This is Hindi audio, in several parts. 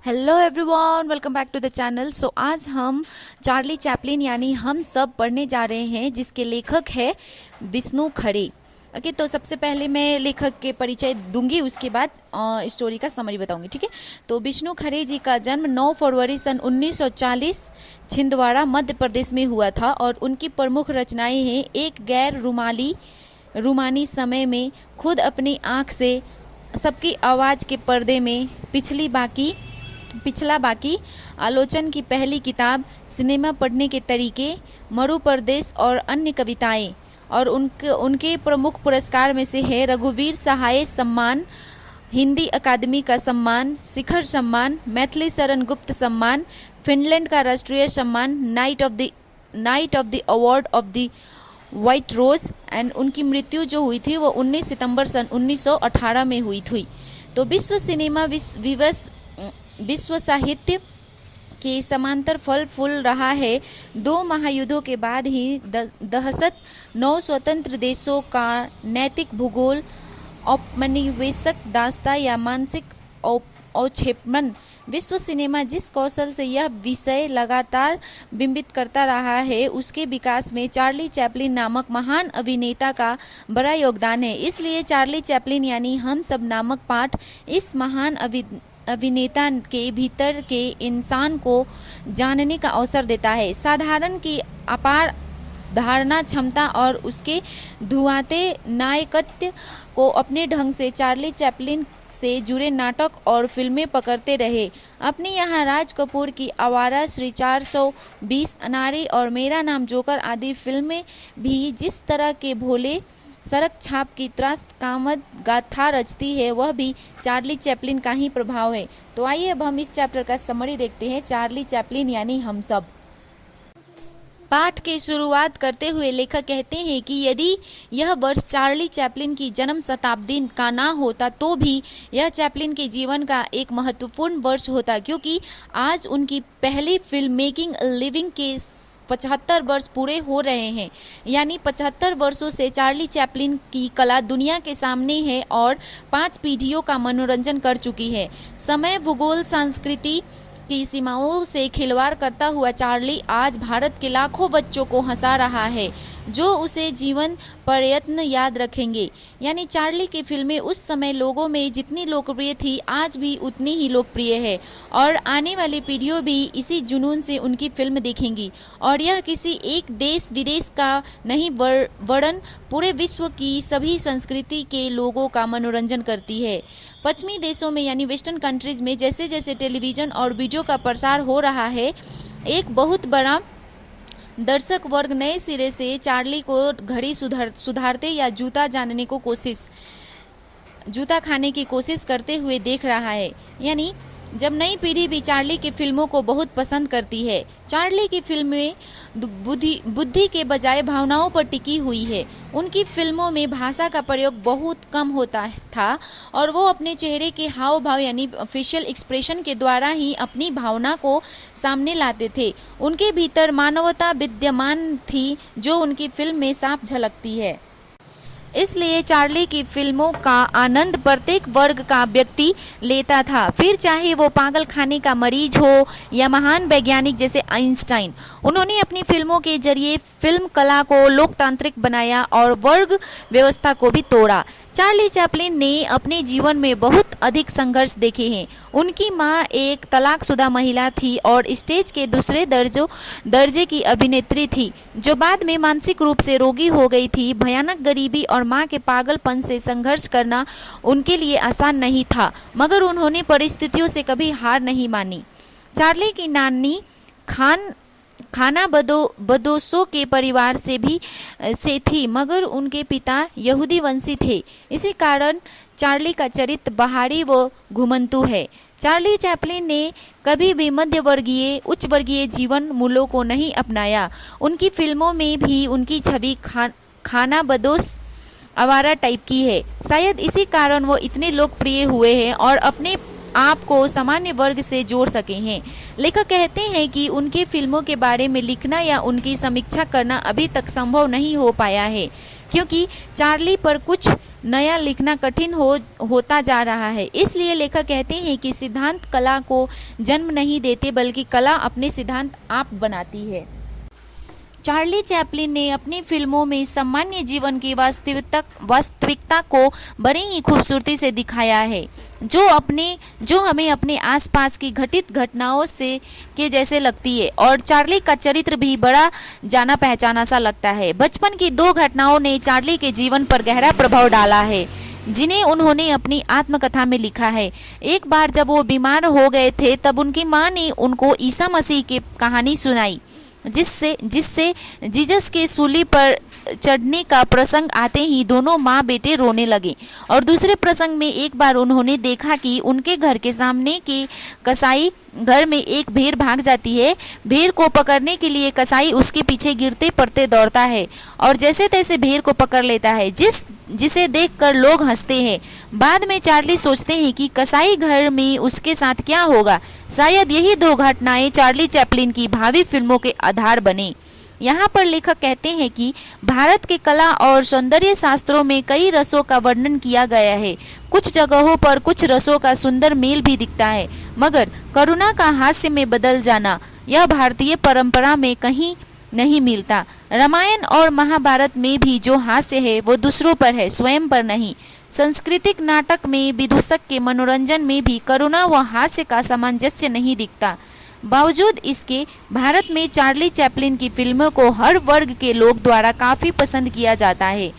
Hello everyone, welcome back to the channel. So आज हम चार्ली चैपलिन यानी हम सब पढ़ने जा रहे हैं, जिसके लेखक है विष्णु खरे। ओके, तो सबसे पहले मैं लेखक के परिचय दूंगी, उसके बाद स्टोरी का समरी बताऊंगी। ठीक है, तो विष्णु खरे जी का जन्म 9 फरवरी सन 1940 छिंदवाड़ा मध्य प्रदेश में हुआ था और उनकी प्रमुख रचनाएं हैं एक गैर रूमानी समय में, खुद अपनी आँख से, सबकी आवाज़ के पर्दे में, पिछला बाकी, आलोचन की पहली किताब, सिनेमा पढ़ने के तरीके, मरु प्रदेश और अन्य कविताएं। और उनके प्रमुख पुरस्कार में से है रघुवीर सहाय सम्मान, हिंदी अकादमी का सम्मान, शिखर सम्मान, मैथिली शरण गुप्त सम्मान, फिनलैंड का राष्ट्रीय सम्मान, knight of the award of the white rose. And उनकी मृत्यु जो हुई थी वो 19 सितंबर सन 1918 में हुई थी। तो विश्व सिनेमा विश्व साहित्य के समांतर फल फूल रहा है। 2 महायुद्धों के बाद ही दहशत, 9 स्वतंत्र देशों का नैतिक भूगोल, औपनिवेशिक दास्ता या मानसिक अवक्षेपण। विश्व सिनेमा जिस कौशल से यह विषय लगातार बिंबित करता रहा है, उसके विकास में चार्ली चैपलिन नामक महान अभिनेता का बड़ा योगदान है। इसलिए चार्ली चैपलिन यानी हम सब नामक पाठ इस महान अभिनेता के भीतर के इंसान को जानने का अवसर देता है। साधारण की अपार धारणा क्षमता और उसके धुआंते नायकत्व को अपने ढंग से चार्ली चैपलिन से जुड़े नाटक और फिल्में पकड़ते रहे। अपने यहाँ राज कपूर की आवारा, श्री 420, अनारी और मेरा नाम जोकर आदि फिल्में भी जिस तरह के भोले सड़क छाप की त्रास्त कामद गाथा रचती है, वह भी चार्ली चैपलिन का ही प्रभाव है। तो आइए अब हम इस चैप्टर का समरी देखते हैं, चार्ली चैपलिन यानी हम सब। पाठ की शुरुआत करते हुए लेखक कहते हैं कि यदि यह वर्ष चार्ली चैपलिन की जन्म शताब्दी का ना होता तो भी यह चैपलिन के जीवन का एक महत्वपूर्ण वर्ष होता, क्योंकि आज उनकी पहली फिल्म मेकिंग अ लिविंग के 75 वर्ष पूरे हो रहे हैं। यानी 75 वर्षों से चार्ली चैपलिन की कला दुनिया के सामने है और 5 पीढ़ियों का मनोरंजन कर चुकी है। समय, भूगोल, संस्कृति की सीमाओं से खिलवाड़ करता हुआ चार्ली आज भारत के लाखों बच्चों को हंसा रहा है, जो उसे जीवन पर्यंत याद रखेंगे। यानी चार्ली की फिल्में उस समय लोगों में जितनी लोकप्रिय थी, आज भी उतनी ही लोकप्रिय है और आने वाली पीढ़ियों भी इसी जुनून से उनकी फिल्म देखेंगी। और यह किसी एक देश विदेश का नहीं, वरन पूरे विश्व की सभी संस्कृति के लोगों का मनोरंजन करती है। पश्चिमी देशों में यानी वेस्टर्न कंट्रीज में जैसे जैसे टेलीविज़न और वीडियो का प्रसार हो रहा है, एक बहुत बड़ा दर्शक वर्ग नए सिरे से चार्ली को घड़ी सुधारते या जूता खाने की कोशिश करते हुए देख रहा है। यानी जब नई पीढ़ी भी चार्ली की फिल्मों को बहुत पसंद करती है। चार्ली की फिल्में बुद्धि के बजाय भावनाओं पर टिकी हुई है। उनकी फिल्मों में भाषा का प्रयोग बहुत कम होता था और वो अपने चेहरे के हाव भाव यानी फेशियल एक्सप्रेशन के द्वारा ही अपनी भावना को सामने लाते थे। उनके भीतर मानवता विद्यमान थी, जो उनकी फिल्म में साफ झलकती है। इसलिए चार्ली की फिल्मों का आनंद प्रत्येक वर्ग का व्यक्ति लेता था, फिर चाहे वो पागल खाने का मरीज हो या महान वैज्ञानिक जैसे आइंस्टाइन। उन्होंने अपनी फिल्मों के जरिए फिल्म कला को लोकतांत्रिक बनाया और वर्ग व्यवस्था को भी तोड़ा। चार्ली चैपलिन ने अपने जीवन में बहुत अधिक संघर्ष देखे हैं। उनकी मां एक तलाकशुदा महिला थी और स्टेज के दूसरे दर्जे की अभिनेत्री थी, जो बाद में मानसिक रूप से रोगी हो गई थी। भयानक गरीबी और मां के पागलपन से संघर्ष करना उनके लिए आसान नहीं था, मगर उन्होंने परिस्थितियों से कभी हार नहीं मानी। चार्ली की नानी खाना बदोशों के परिवार से थी, मगर उनके पिता यहूदी वंशी थे। इसी कारण चार्ली का चरित्र बाहरी व घुमंतू है। चार्ली चैपलिन ने कभी भी मध्यवर्गीय उच्च वर्गीय जीवन मूल्यों को नहीं अपनाया। उनकी फिल्मों में भी उनकी छवि खाना बदोश आवारा टाइप की है। शायद इसी कारण वो इतने लोकप्रिय हुए हैं और अपने आप को सामान्य वर्ग से जोड़ सके हैं। लेखक कहते हैं कि उनके फिल्मों के बारे में लिखना या उनकी समीक्षा करना अभी तक संभव नहीं हो पाया है, क्योंकि चार्ली पर कुछ नया लिखना कठिन होता जा रहा है। इसलिए लेखक कहते हैं कि सिद्धांत कला को जन्म नहीं देते, बल्कि कला अपने सिद्धांत आप बनाती है। चार्ली चैपलिन ने अपनी फिल्मों में सामान्य जीवन की वास्तविकता को बड़ी ही खूबसूरती से दिखाया है, जो हमें अपने आसपास की घटित घटनाओं से के जैसे लगती है। और चार्ली का चरित्र भी बड़ा जाना पहचाना सा लगता है। बचपन की 2 घटनाओं ने चार्ली के जीवन पर गहरा प्रभाव डाला है, जिन्हें उन्होंने अपनी आत्मकथा में लिखा है। एक बार जब वो बीमार हो गए थे, तब उनकी माँ ने उनको ईसा मसीह की कहानी सुनाई, जिससे जीसस के सूली पर चढ़ने का प्रसंग आते ही दोनों माँ बेटे रोने लगे। और दूसरे प्रसंग में एक बार उन्होंने देखा कि उनके घर के सामने के कसाई घर में एक भेड़ भाग जाती है। भेड़ को पकड़ने के लिए कसाई उसके पीछे गिरते पड़ते दौड़ता है और जैसे तैसे भेड़ को पकड़ लेता है, जिसे देखकर लोग हंसते हैं। बाद में चार्ली सोचते हैं कि कसाई घर में उसके साथ क्या होगा। शायद यही 2 घटनाएं चार्ली चैपलिन की भावी फिल्मों के आधार बने। यहाँ पर लेखक कहते हैं कि भारत के कला और सौंदर्य शास्त्रों में कई रसों का वर्णन किया गया है। कुछ जगहों पर कुछ रसों का सुंदर मेल भी दिखता है, मगर करुणा का हास्य में बदल जाना यह भारतीय परंपरा में कहीं नहीं मिलता। रामायण और महाभारत में भी जो हास्य है वो दूसरों पर है, स्वयं पर नहीं। सांस्कृतिक नाटक में विदूषक के मनोरंजन में भी करुणा व हास्य का सामंजस्य नहीं दिखता। बावजूद इसके भारत में चार्ली चैपलिन की फिल्मों को हर वर्ग के लोग द्वारा काफ़ी पसंद किया जाता है।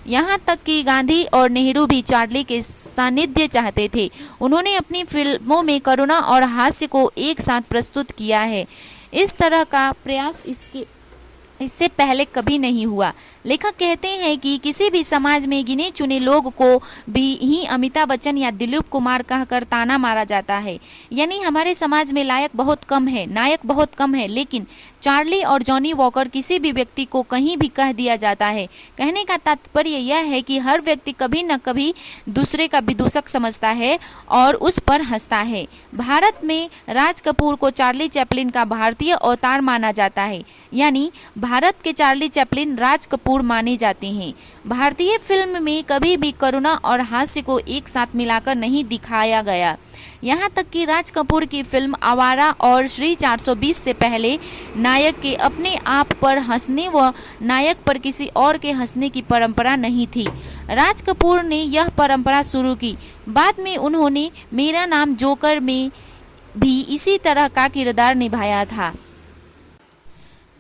यहाँ तक कि गांधी और नेहरू भी चार्ली के सानिध्य चाहते थे। उन्होंने अपनी फिल्मों में करुणा और हास्य को एक साथ प्रस्तुत किया है। इस तरह का प्रयास इससे पहले कभी नहीं हुआ। लेखक कहते हैं कि किसी भी समाज में गिने चुने लोग को भी ही अमिताभ बच्चन या दिलीप कुमार कहकर ताना मारा जाता है। यानी हमारे समाज में नायक बहुत कम है, लेकिन चार्ली और जॉनी वॉकर किसी भी व्यक्ति को कहीं भी कह दिया जाता है। कहने का तात्पर्य यह है कि हर व्यक्ति कभी न कभी दूसरे का विदूषक समझता है और उस पर हंसता है। भारत में राज कपूर को चार्ली चैपलिन का भारतीय अवतार माना जाता है, यानी भारत के चार्ली चैपलिन राज कपूर माने जाते हैं। भारतीय फिल्म में कभी भी करुणा और हास्य को एक साथ मिलाकर नहीं दिखाया गया। यहाँ तक कि राज कपूर की फिल्म आवारा और श्री 420 से पहले नायक के अपने आप पर हंसने व नायक पर किसी और के हंसने की परंपरा नहीं थी। राज कपूर ने यह परंपरा शुरू की। बाद में उन्होंने मेरा नाम जोकर में भी इसी तरह का किरदार निभाया था।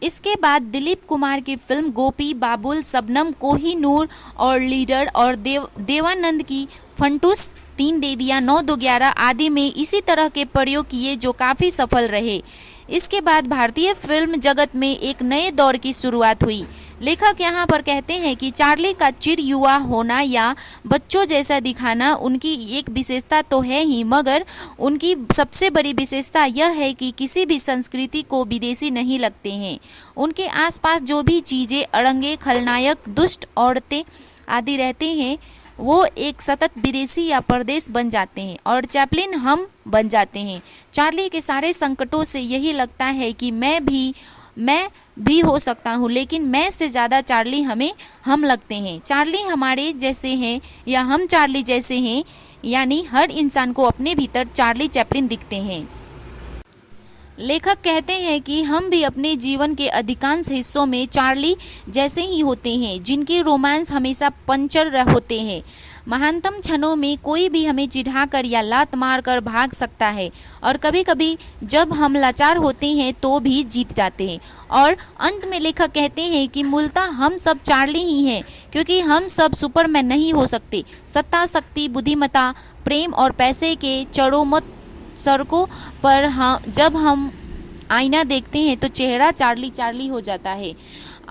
इसके बाद दिलीप कुमार की फिल्म गोपी, बाबुल, शबनम, कोहिनूर और लीडर और देवानंद की फंटूस, 3 देवियाँ, 9 दो 11 आदि में इसी तरह के प्रयोग किए जो काफ़ी सफल रहे। इसके बाद भारतीय फिल्म जगत में एक नए दौर की शुरुआत हुई। लेखक यहाँ पर कहते हैं कि चार्ली का चिर युवा होना या बच्चों जैसा दिखाना उनकी एक विशेषता तो है ही, मगर उनकी सबसे बड़ी विशेषता यह है कि किसी भी संस्कृति को विदेशी नहीं लगते हैं। उनके आसपास जो भी चीज़ें, अड़ंगे, खलनायक, दुष्ट औरतें आदि रहते हैं, वो एक सतत विदेशी या परदेश बन जाते हैं और चैपलिन हम बन जाते हैं। चार्ली के सारे संकटों से यही लगता है कि मैं भी हो सकता हूँ, लेकिन मैं से ज़्यादा चार्ली हम लगते हैं। चार्ली हमारे जैसे हैं या हम चार्ली जैसे हैं, यानी हर इंसान को अपने भीतर चार्ली चैपलिन दिखते हैं। लेखक कहते हैं कि हम भी अपने जीवन के अधिकांश हिस्सों में चार्ली जैसे ही होते हैं, जिनके रोमांस हमेशा पंचर होते हैं। महानतम क्षणों में कोई भी हमें चिढ़ाकर या लात मारकर भाग सकता है और कभी कभी जब हम लाचार होते हैं तो भी जीत जाते हैं। और अंत में लेखक कहते हैं कि मूलतः हम सब चार्ली ही हैं, क्योंकि हम सब सुपरमैन नहीं हो सकते। सत्ता, शक्ति, बुद्धिमत्ता, प्रेम और पैसे के चरोमत सड़कों पर जब हम आईना देखते हैं तो चेहरा चार्ली हो जाता है।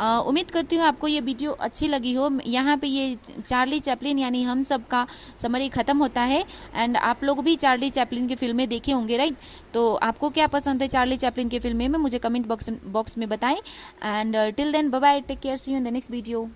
उम्मीद करती हूँ आपको ये वीडियो अच्छी लगी हो। यहाँ पे ये चार्ली चैपलिन यानी हम सब का समरी ख़त्म होता है। एंड आप लोग भी चार्ली चैपलिन की फिल्में देखे होंगे, राइट? तो आपको क्या पसंद है चार्ली चैपलिन की फिल्में में मुझे कमेंट बॉक्स में बताएं। And till then bye bye, take care, see you in the next video.